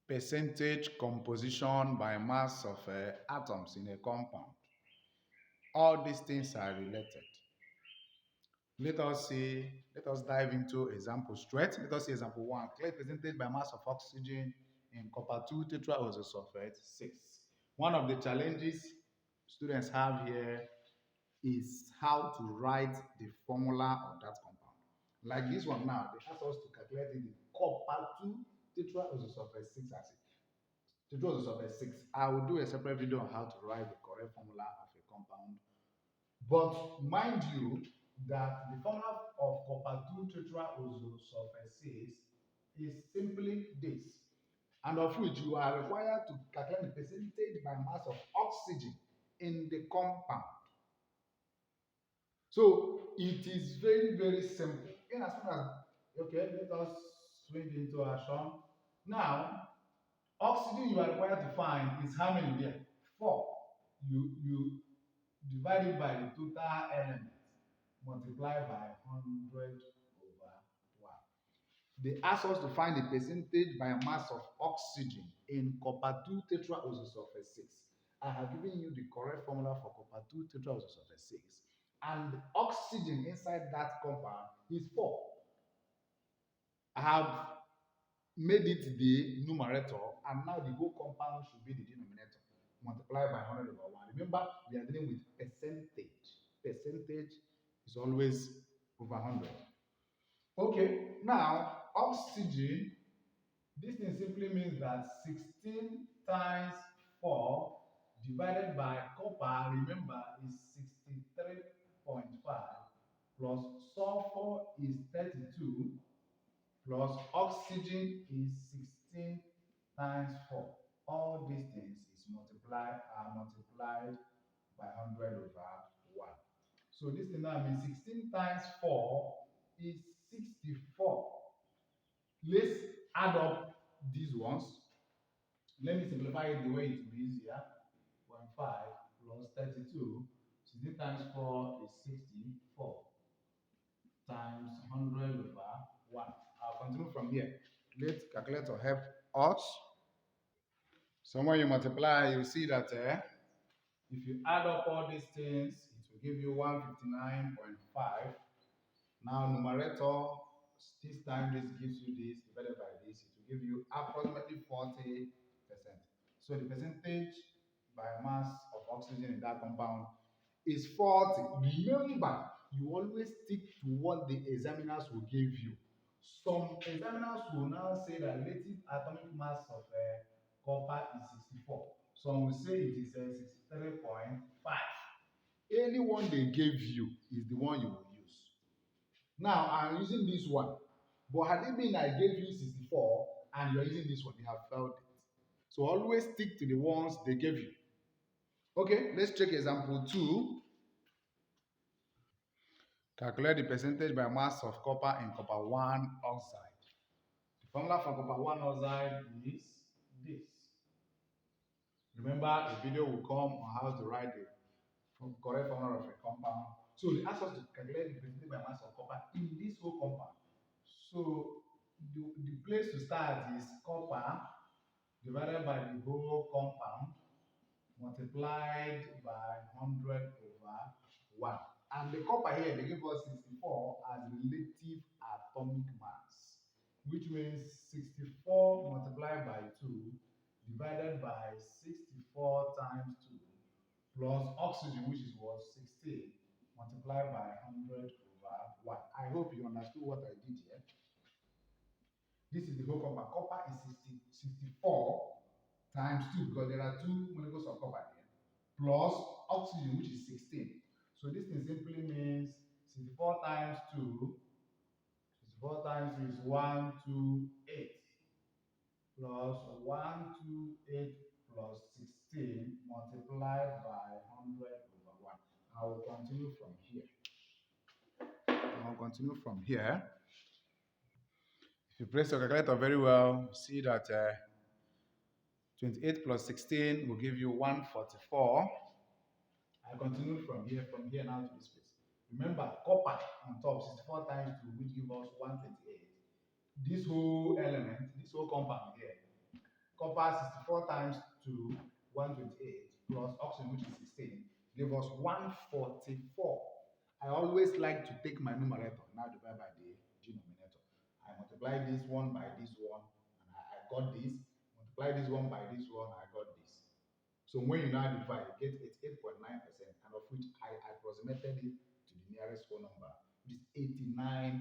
percentage composition by mass of atoms in a compound. All these things are related. Let us dive into example straight. Let us see example one. Calculate percentage by mass of oxygen in copper 2 tetraoxosulfate 6. One of the challenges students have here is how to write the formula of that compound. Like this one now, they ask us to calculate the copper 2 tetraoxosulfate 6 acid. Tetraoxosulfate 6. I will do a separate video on how to write the correct formula of a compound. But mind you that the formula of copper 2 tetraoxosulfate 6 is simply this, and of which you are required to calculate the percentage by mass of oxygen in the compound. So it is very, very simple. In as soon as, okay, let us swing into action. Now, oxygen you are required to find is how many there? 4. You divide it by the total elements, multiply by 100 over 1. They ask us to find the percentage by mass of oxygen in copper 2 tetraoxosulfate 6. I have given you the correct formula for copper 2 tetraoxosulfate 6. And the oxygen inside that compound is 4. I have made it the numerator, and now the whole compound should be the denominator. Multiply by 100 over 1. Remember, we are dealing with percentage. Percentage is always over 100. Okay, now oxygen, this thing simply means that 16 times 4 divided by copper, remember, is 63.5 plus sulfur is 32 plus oxygen is 16 times 4. All these things is multiplied by 100 over 1. So this thing now means 16 times 4 is 64. Let's add up these ones. Let me simplify it the way it will be easier. 1.5 plus 32. 16 times 4 is 64 times 100 over 1. I'll continue from here. Let calculator help us. So when you multiply, you see that if you add up all these things, it will give you 159.5. Now numerator, this time this gives you this divided by this, it will give you approximately 40%. So the percentage by mass of oxygen in that compound is 40. Remember, you always stick to what the examiners will give you. Some examiners will now say that relative atomic mass of copper is 64. Some will say it is 63.5. Any one they gave you is the one you will use. Now I'm using this one, but had it been I gave you 64 and you're using this one, you have failed it. So always stick to the ones they gave you. Okay, let's check example 2. Calculate the percentage by mass of copper in copper 1 oxide. The formula for copper 1 oxide is this. Remember, a video will come on how to write the correct formula of a compound. So they ask us to calculate the percentage by mass of copper in this whole compound. So the place to start is copper divided by the whole compound multiplied by 100 over 1. And the copper here, they give us 64 as relative atomic mass, which means 64 multiplied by 2 divided by 64 times 2 plus oxygen, which is what, 16 multiplied by 100 over 1. I hope you understood what I did here. This is the whole copper. Copper is 64 times 2 because there are 2 molecules of copper here, plus oxygen, which is 16. So this thing simply means 64 times 2, 64 times is 128 plus 128 plus 16 multiplied by 100 over 1. I will continue from here. I'll continue from here. If you press your calculator very well, you see that 28 plus 16 will give you 144. I continue from here now to this place. Remember, copper on top, 64 times 2, which gives us 128. This whole element, this whole compound here, Copper 64 times 2, 128, plus oxygen, which is 16, give us 144. I always like to take my numerator, now divide by the denominator. I multiply this one by this one, and I got this. Multiply this one by this one, I got this. So when you now divide, you get it's 8.9%, and of which I approximated it to the nearest whole number, which is 89%.